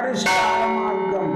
పరిష్కార మార్గం.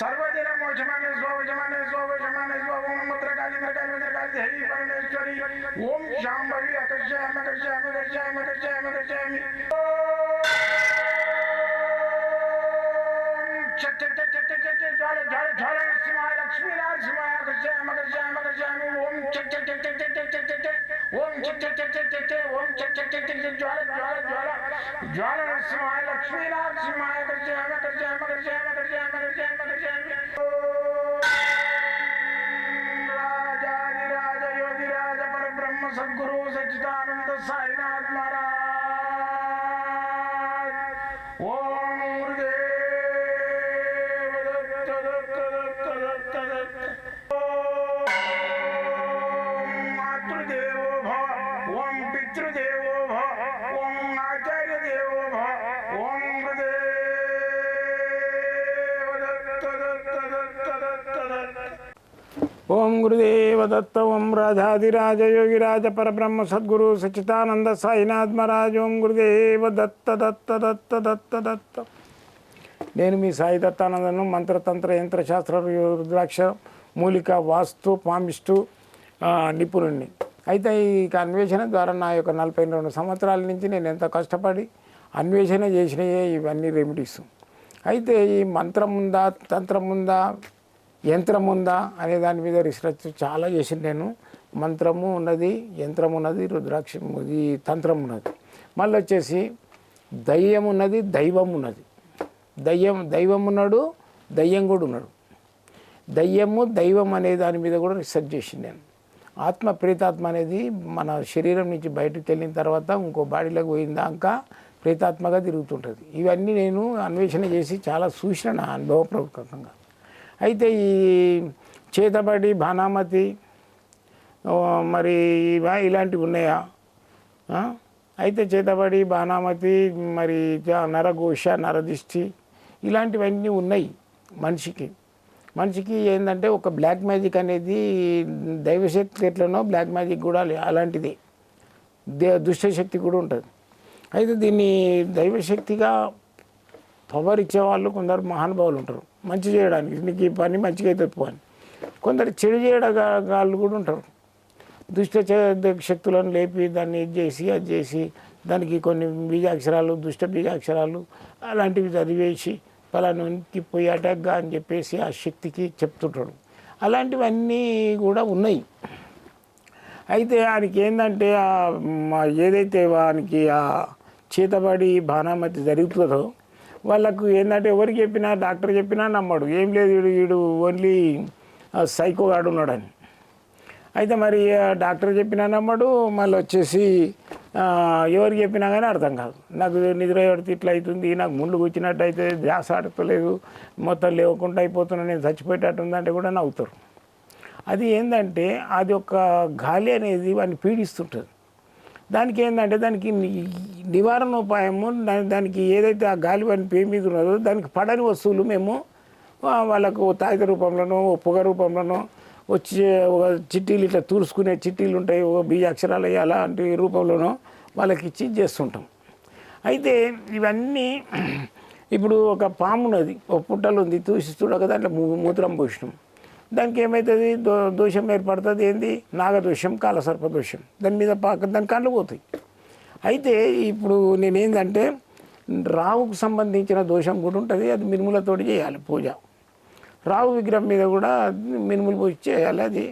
सर्वदिन मोचमाने स्वजमाने स्वजमाने स्वम मत्रकाली मत्रकाली मत्रकाली देवी परमेश्वरी ओम शांभवी अकर्षयामि अकर्षयामि अकर्षयामि अकर्षयामि अकर्षयामि चट चट चट चट चट ज्वाल ज्वाल ज्वाल नरसिंहाय लक्ष्मी नरसिंहाय अकर्षयामि अकर्षयामि अकर्षयामि ओम चट चट चट चट चट चट चट ओम चट चट चट चट चट ओम चट चट चट चट ज्वाल ज्वाल ज्वाल ज्वाल नरसिंहाय लक्ष्मी नरसिंहाय अकर्षयामि अकर्षयामि अकर्षयामि अकर्षयामि अकर्षयामि अकर्षयामि राजाधिराज योगिराज परब्रह्म सद्गुरु सच्चिदानंद साईनाथ महाराज ओम गुरुदेव दत्त दत्त दत्त दत्त दत्त ओम मातृदेवो भव ओम पितृदेवो भव ओम आचार्य देवो भव ओम ओम गुरुदेव दत्त ओम राजाधिराज योगिराज परब्रह्म सद्गुरु सच्चिदानंद साईनाथ महाराज ओम गुरुदेव दत्त दत्त दत्त दत्त दत्त నేను మీ సాయి దత్తానందను మంత్రతంత్ర యంత్రశాస్త్ర రుద్రాక్ష మూలిక వాస్తు పామిస్టు నిపుణుడిని. అయితే ఈ అన్వేషణ ద్వారా నా యొక్క 42 సంవత్సరాల నుంచి నేను ఎంత కష్టపడి అన్వేషణ చేసినాయే ఇవన్నీ రెమెడీస్. అయితే ఈ మంత్రం ఉందా తంత్రం ఉందా యంత్రం ఉందా అనే దాని మీద రీసెర్చ్ చాలా చేసింది నేను. మంత్రము ఉన్నది, యంత్రం ఉన్నది, రుద్రాక్ష ఈ తంత్రం ఉన్నది, మళ్ళీ వచ్చేసి దయ్యం ఉన్నది, దైవం ఉన్నది. దైవం ఉన్నాడు, దయ్యం కూడా ఉన్నాడు. దయ్యము దైవం అనే దాని మీద కూడా రీసెర్చ్ చేసింది నేను. ఆత్మ ప్రేతాత్మ అనేది మన శరీరం నుంచి బయటకు వెళ్ళిన తర్వాత ఇంకో బాడీలోకి పోయిందాక ప్రేతాత్మగా తిరుగుతుంటుంది. ఇవన్నీ నేను అన్వేషణ చేసి చాలా చూసిన నా అనుభవపూర్వకంగా. అయితే ఈ చేతబడి భానామతి మరి ఇలాంటివి ఉన్నాయా? అయితే చేతబడి భానామతి మరి నరఘోష నరదిష్టి ఇలాంటివన్నీ ఉన్నాయి మనిషికి ఏంటంటే ఒక బ్లాక్ మ్యాజిక్ అనేది దైవశక్తి ఎట్లనో బ్లాక్ మ్యాజిక్ కూడా అలాంటిది, దుష్టశక్తి కూడా ఉంటుంది. అయితే దీన్ని దైవశక్తిగా పవర్ ఇచ్చేవాళ్ళు కొందరు మహానుభావులు ఉంటారు, మంచి చేయడానికి నీకు ఈ పని మంచిగా అయితే అని. కొందరు చెడు చేయడాలు కూడా ఉంటారు, దుష్ట శక్తులను లేపి దాన్ని ఇది చేసి అది చేసి దానికి కొన్ని బీజాక్షరాలు దుష్ట బీజాక్షరాలు అలాంటివి చదివేసి పలానాకి పోయి అటాక్గా అని చెప్పేసి ఆ శక్తికి చెప్తుంటాడు. అలాంటివన్నీ కూడా ఉన్నాయి. అయితే ఆయనకి ఏంటంటే ఏదైతే వానికి ఆ చేతబడి భానామతి జరుగుతుందో వాళ్ళకు ఏంటంటే ఎవరికి చెప్పినా డాక్టర్ చెప్పినా నమ్మడు. ఏం లేదు వీడు ఓన్లీ సైకోగాడు ఉన్నాడని. అయితే మరి డాక్టర్ చెప్పినా నమ్మడు, మళ్ళీ వచ్చేసి ఎవరికి చెప్పినా కానీ అర్థం కాదు. నాకు నిద్ర పడితే ఇట్లా అవుతుంది, నాకు ముందు కూర్చున్నట్టు అయితే ధ్యాస ఆడతలేదు, మొత్తం లేవకుండా అయిపోతున్నా, నేను చచ్చిపోయేటట్టుందంటే కూడా నవ్వుతారు. అది ఏంటంటే అది ఒక గాలి అనేది వాడిని పీడిస్తుంటుంది. దానికి ఏంటంటే దానికి నివారణోపాయము దానికి ఏదైతే ఆ గాలి వాడిని పే మీద ఉన్నదో దానికి పడని వస్తువులు మేము వాళ్ళకు తాయిత రూపంలోనో పొగ రూపంలోనో వచ్చి ఒక చిట్టీలు ఇట్లా తూర్చుకునే చిట్టీలు ఉంటాయి, ఒక బీజాక్షరాలు అలాంటి రూపంలోనో వాళ్ళకి ఇచ్చి చేస్తుంటాం. అయితే ఇవన్నీ ఇప్పుడు ఒక పాము ఉన్నది, ఒక పుట్టలు ఉంది, చూడక దాంట్లో మూత్రం పోసినాం, దానికి ఏమవుతుంది దోషం ఏర్పడుతుంది. ఏంది నాగదోషం కాలసర్పదోషం, దాని మీద దాని కళ్ళు పోతాయి. అయితే ఇప్పుడు నేనేందంటే రావుకు సంబంధించిన దోషం కూడా ఉంటుంది, అది మినుములతోటి చేయాలి పూజ. రావు విగ్రహం మీద కూడా మినుములు పోసి చేయాలి, అది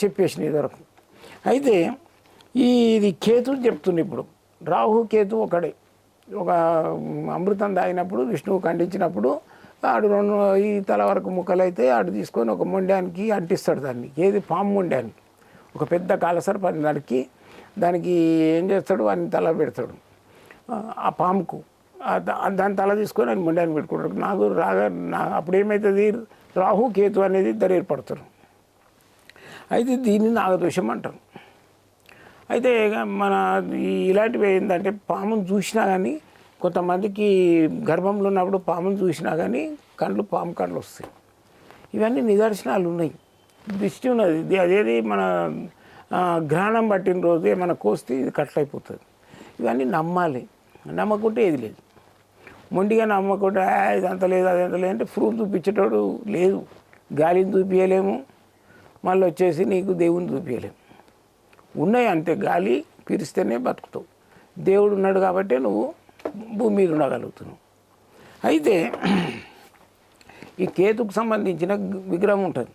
చెప్పేసిన ఇదివరకు. అయితే ఇది కేతు చెప్తుంది. ఇప్పుడు రాహు కేతు ఒకడే. ఒక అమృతం తాగినప్పుడు విష్ణువు ఖండించినప్పుడు ఆడు రెండు ఈ తల వరకు ముక్కలు అయితే ఆడు తీసుకొని ఒక మొండానికి అంటిస్తాడు దాన్ని, ఏది పాము మొండానికి. ఒక పెద్ద కాలసర్పాన్ని నరికి దానికి ఏం చేస్తాడు, వాడిని తల పెడతాడు ఆ పాముకు. దాని తల తీసుకొని ఆయన మొండానికి పెట్టుకుంటాడు. నాకు అప్పుడు ఏమవుతుంది, రాహు కేతు అనేది ఇద్దరు ఏర్పడతారు. అయితే దీన్ని నాగదోషం అంటారు. అయితే మన ఇలాంటివి ఏంటంటే పామును చూసినా కానీ, కొంతమందికి గర్భంలో ఉన్నప్పుడు పామును చూసినా కానీ పాము కళ్ళు వస్తాయి. ఇవన్నీ నిదర్శనాలు ఉన్నాయి, దృష్టి ఉన్నది. అదేది మన గ్రహణం పట్టిన రోజు ఏమైనా కోస్తే ఇది కట్లయిపోతుంది. ఇవన్నీ నమ్మాలి, నమ్మకుంటే ఏది లేదు. మొండిగా నమ్మకుంటే ఇదంతా లేదు అదంతా లేదు అంటే ప్రూఫ్ చూపించేటోడు లేదు. గాలిని చూపించలేము, మళ్ళీ వచ్చేసి నీకు దేవుని చూపించలేము. ఉన్నాయి అంతే, గాలి పీరిస్తేనే బతుకుతావు. దేవుడు ఉన్నాడు కాబట్టి నువ్వు భూమి మీద ఉండగలుగుతున్నావు. అయితే ఈ కేతుకు సంబంధించిన విగ్రహం ఉంటుంది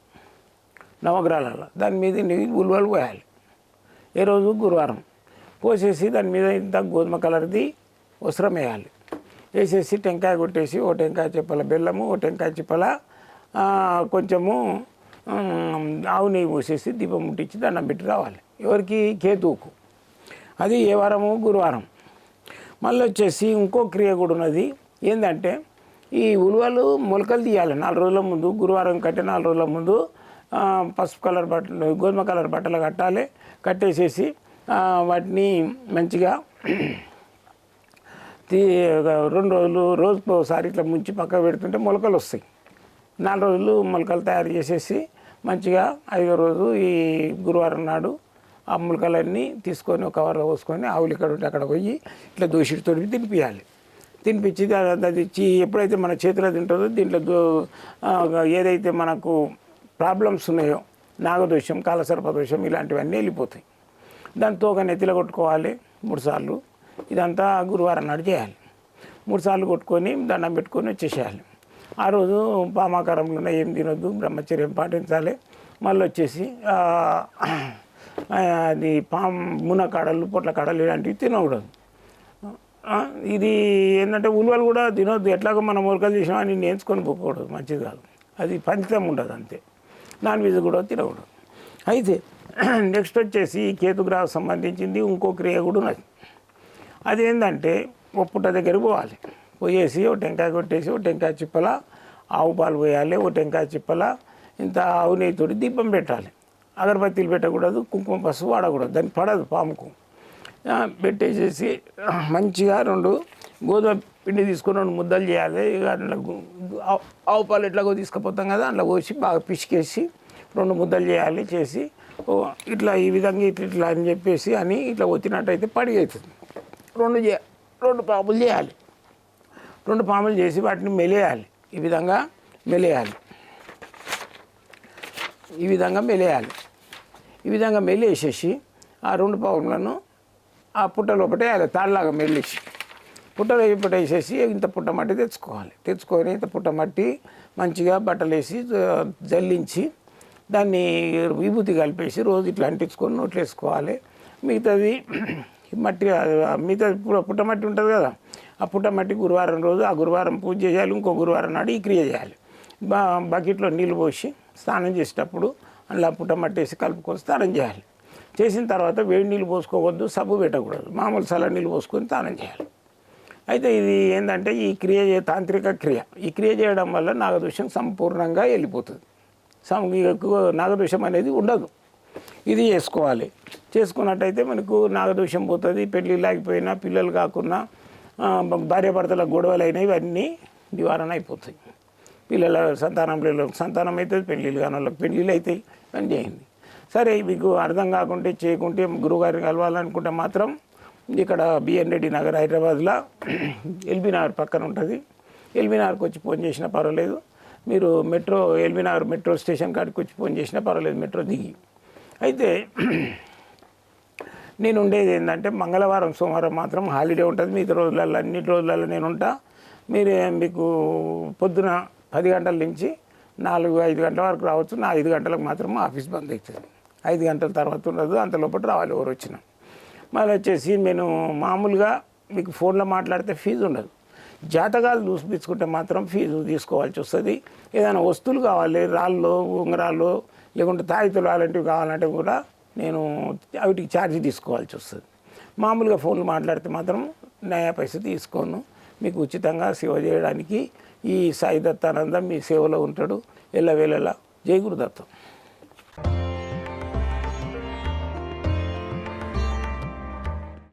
నవగ్రహాలలో, దాని మీద ఉలువలు పోయాలి. ఏ రోజు గురువారం పోసేసి దాని మీద ఇంత గోధుమ కలర్ది వస్త్రం వేయాలి. వేసేసి టెంకాయ కొట్టేసి ఓ టెంకాయ చెప్పల బెల్లము, ఓ టెంకాయ చెప్పల కొంచెము ఆవు నెయ్యి పోసేసి దీపం ముట్టించి దండం పెట్టి రావాలి. ఎవరికి, కేతువుకు. అది ఏ వారము, గురువారం. మళ్ళీ వచ్చేసి ఇంకో క్రియ కూడా ఉన్నది. ఏంటంటే ఈ ఉలువలు మొలకలు తీయాలి 4 రోజుల ముందు. గురువారం కట్టే 4 రోజుల ముందు పసుపు కలర్ బట్టలు, గోధుమ కలర్ బట్టలు కట్టాలి. కట్టేసేసి వాటిని మంచిగా 2 రోజులు రోజుకు ఒకసారి ఇట్లా ముంచి పక్కకు పెడుతుంటే మొలకలు వస్తాయి. 4 రోజులు మొలకలు తయారు చేసేసి మంచిగా 5వ రోజు ఈ గురువారం నాడు ఆ మొలకలన్నీ తీసుకొని ఒక కవర్లో పోసుకొని ఆవులు ఇక్కడ ఉంటే అక్కడ పోయి ఇట్లా దోషిడి తొడిపి తినిపించాలి. తినిపించి అది ఎప్పుడైతే మన చేతిలో తింటుందో దీంట్లో ఏదైతే మనకు ప్రాబ్లమ్స్ ఉన్నాయో, నాగదోషం, కాలసర్పదోషం ఇలాంటివన్నీ వెళ్ళిపోతాయి. దాంతో ఒక నెత్తిలో కొట్టుకోవాలి 3 సార్లు. ఇదంతా గురువారం నాడు చేయాలి. 3 సార్లు కొట్టుకొని దండం పెట్టుకొని వచ్చేసేయాలి. ఆ రోజు పామాకారంలో ఏం తినొద్దు, బ్రహ్మచర్యం పాటించాలి. మళ్ళీ వచ్చేసి అది మునకాడలు, పొట్ల కాడలు ఇలాంటివి తినకూడదు. ఇది ఏంటంటే ఉలువలు కూడా తినొద్దు. ఎట్లాగో మనం మొలకలు చేసినా అని నేర్చుకొని పోకూడదు, మంచిది కాదు. అది పంచితం ఉండదు అంతే. నాన్ వెజ్ కూడా తినకూడదు. అయితే నెక్స్ట్ వచ్చేసి కేతుగ్రహం సంబంధించింది ఇంకో క్రియ కూడా ఉన్నది. అదేంటంటే ఓ పుట్ట దగ్గరికి పోవాలి. పోయేసి ఓ టెంకాయ కొట్టేసి ఓ టెంకాయ చిప్పల ఆవు పాలు పోయాలి. ఓ టెంకాయ చిప్పల ఇంత ఆవు నెయ్యితోటి దీపం పెట్టాలి. అగరబత్తీలు పెట్టకూడదు, కుంకుమ పసుపు వాడకూడదు, దానికి పడదు పాముకు. పెట్టేసేసి మంచిగా 2 గోధుమ పిండి తీసుకొని 2 ముద్దలు చేయాలి. ఇక అందులో ఆవు పాలు ఎట్లాగో తీసుకుపోతాం కదా, అందులో పోసి బాగా పిసికేసి 2 ముద్దలు చేయాలి. చేసి ఇట్లా ఈ విధంగా ఇట్లా అని చెప్పేసి అని ఇట్లా వచ్చినట్టయితే పడి అవుతుంది. 2 పాములు చేయాలి. 2 పాములు చేసి వాటిని మెలేయాలి. ఈ విధంగా మెలేయాలి. ఈ విధంగా మెలేసేసి ఆ 2 పాములను ఆ పుట్ట లోపల వేయాలి. తాళ్ళలాగా మెల్లేసి పుట్టలో వేసేసి ఇంత పుట్ట మట్టి తెచ్చుకొని ఇంత పుట్ట మట్టి మంచిగా బట్టలు వేసి జల్లించి దాన్ని విభూతి కలిపేసి రోజు ఇట్లా అంటించుకొని నోట్లు వేసుకోవాలి. మిగతాది పుట్టమట్టి ఉంటుంది కదా, ఆ పుట్టమట్టి గురువారం రోజు ఆ గురువారం పూజ చేయాలి. ఇంకో గురువారం నాడు ఈ క్రియ చేయాలి. బకెట్లో నీళ్ళు పోసి స్నానం చేసేటప్పుడు అందులో పుట్టమట్టి వేసి కలుపుకొని స్నానం చేయాలి. చేసిన తర్వాత వేడి నీళ్ళు పోసుకోవద్దు, సబ్బు పెట్టకూడదు, మామూలు చల్ల నీళ్ళు పోసుకొని స్నానం చేయాలి. అయితే ఇది ఏంటంటే ఈ క్రియ తాంత్రిక క్రియ. ఈ క్రియ చేయడం వల్ల నాగదోషం సంపూర్ణంగా వెళ్ళిపోతుంది. నాగదోషం అనేది ఉండదు. ఇది చేసుకున్నట్టయితే మనకు నాగదోషం పోతుంది. పెళ్ళి లేకపోయినా, పిల్లలు కాకున్నా, భార్యాభర్తల గొడవలు అయినా ఇవన్నీ నివారణ అయిపోతాయి. సంతానం అవుతుంది, పెళ్ళిళ్ళు కాని వాళ్ళకి పెళ్ళిళ్ళు అవుతాయి. అని చేయండి. సరే, మీకు అర్థం కాకుంటే చేయకుంటే గురువుగారిని కలవాలనుకుంటే మాత్రం ఇక్కడ బిఎన్ రెడ్డి నగర్ హైదరాబాద్లో ఎల్బీ నగర్ పక్కన ఉంటుంది. ఎల్బీ నగర్కి వచ్చి ఫోన్ చేసినా పర్వాలేదు. మీరు ఎల్బీ నగర్ మెట్రో స్టేషన్ కాడికి వచ్చి ఫోన్ చేసినా పర్వాలేదు, మెట్రో దిగి. అయితే నేను ఉండేది ఏంటంటే మంగళవారం, సోమవారం మాత్రం హాలిడే ఉంటుంది. మిగతా రోజులలో అన్నిటి రోజులలో నేను ఉంటా. మీకు పొద్దున 10 గంటల నుంచి 4-5 గంటల వరకు రావచ్చు. నా 5 గంటలకు మాత్రం ఆఫీస్ బంద్ అవుతుంది. 5 గంటల తర్వాత ఉండదు. అంత లోపల రావాలి ఎవరు వచ్చినా. మళ్ళీ వచ్చేసి నేను మామూలుగా మీకు ఫోన్లో మాట్లాడితే ఫీజు ఉండదు. జాతకాలు చూపించుకుంటే మాత్రం ఫీజు తీసుకోవాల్సి వస్తుంది. ఏదైనా వస్తువులు కావాలి, రాళ్ళు, ఉంగరాలు, లేకుంటే తాయితులు అలాంటివి కావాలంటే కూడా నేను వాటికి ఛార్జ్ తీసుకోవాల్సి వస్తుంది. మామూలుగా ఫోన్లు మాట్లాడితే మాత్రం నయా పైసలు తీసుకోను. మీకు ఉచితంగా సేవ చేయడానికి ఈ సాయి దత్తానంద మీ సేవలో ఉంటాడు ఎల్లవేళలా. జై గురుదత్తం.